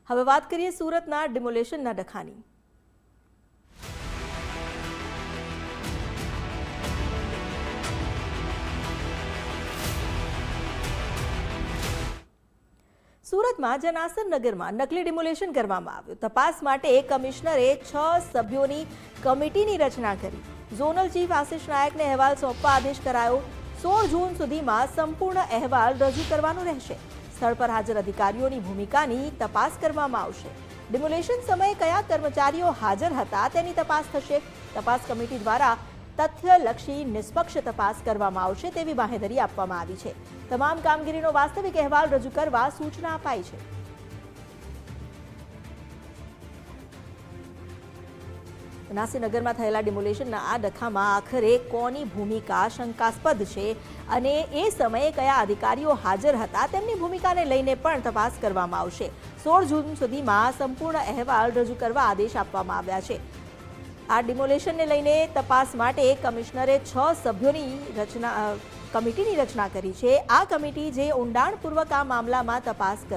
હવે વાત કરીએ સુરતના ડિમોલેશનના ડખાની। સુરતમાં જનાસર નગરમાં નકલી ડિમોલેશન કરવામાં આવ્યું। તપાસ માટે કમિશનરે 6 સભ્યોની કમિટીની રચના કરી। ઝોનલ ચીફ આશિષ નાયકને અહેવાલ સોંપવા આદેશ કરાયો। 16 જૂન સુધીમાં સંપૂર્ણ અહેવાલ રજૂ કરવાનો રહેશે। સ્થળ પર હાજર અધિકારીઓની ભૂમિકાની તપાસ કરવામાં આવશે। ડિમોલેશન સમયે કયા કર્મચારીઓ હાજર હતા તેની તપાસ થશે। તપાસ કમિટી દ્વારા તથ્યલક્ષી નિષ્પક્ષ તપાસ કરવામાં આવશે તેવી બાંહેધરી આપવામાં આવી છે। તમામ કામગીરીનો વાસ્તવિક અહેવાલ રજૂ કરવા સૂચના અપાઈ છે। નાસીનગરમાં થયેલા ડિમોલેશનના આ ડખામાં આખરે કોની ભૂમિકા શંકાસ્પદ છે અને એ સમયે કયા અધિકારીઓ હાજર હતા તેમની ભૂમિકાને લઈને પણ તપાસ કરવામાં આવશે। 16 જૂન સુધીમાં સંપૂર્ણ અહેવાલ રજૂ કરવા આદેશ આપવામાં આવ્યા છે। આ ડિમોલેશનને લઈને તપાસ માટે કમિશનરે 6 સભ્યોની કમિટીની રચના કરી છે। આ કમિટી જે ઊંડાણપૂર્વક આ મામલામાં તપાસ